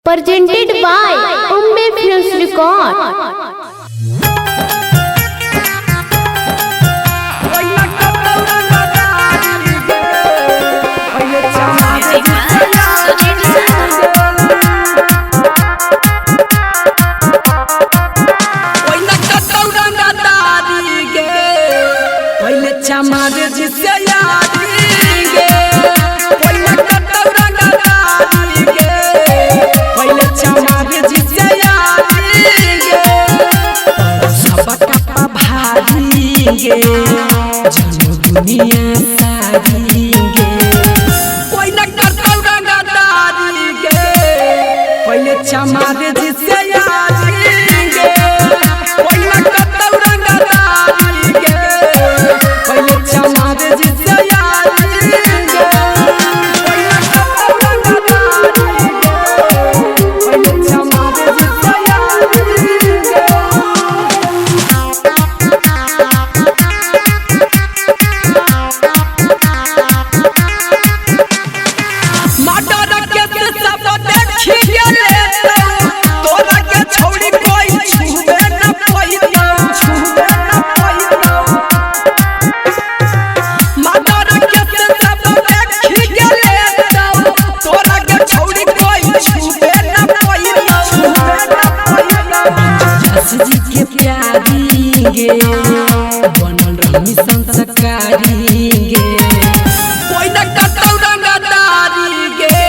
Presented by Umme Films Record. हमारे जिसे दुनिया सारीगे कोई न करता रंगदारी गे पहले चमारे जिसे यारीगे कोई न करता रंगदारी गे पहले चमारे जिसे यारीगे कोई न करता रंगदारी गे पहले चमारे जिसे जी के प्यारी गे बनल रही संस्कारी गे कोई न करता रंगदारी गे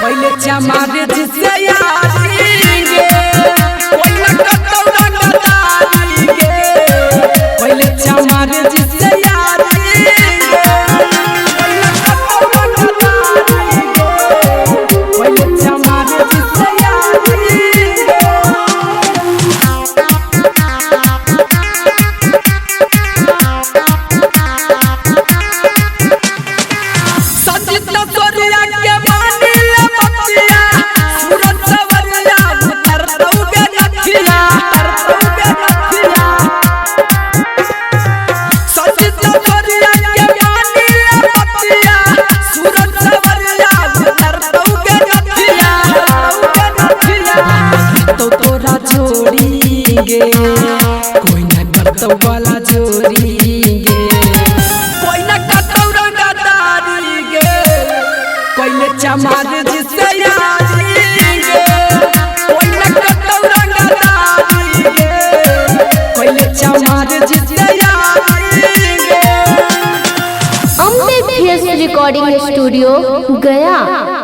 पहले चमारे जिसे यारी गे कोई न करता रंगदारी गे पहले चमारे जिसे यारी गे कोई न करता रंगदारी गे पहले चमारे जिसे कोई न करता वाला जोड़ी गे कोई न करता रंगदारी गे कोई न चमारे जिसे यारी गे कोई न करता रंगदारी गे कोई न चमारे जिसे यारी गे Umme Films Recording Studio, Gaya।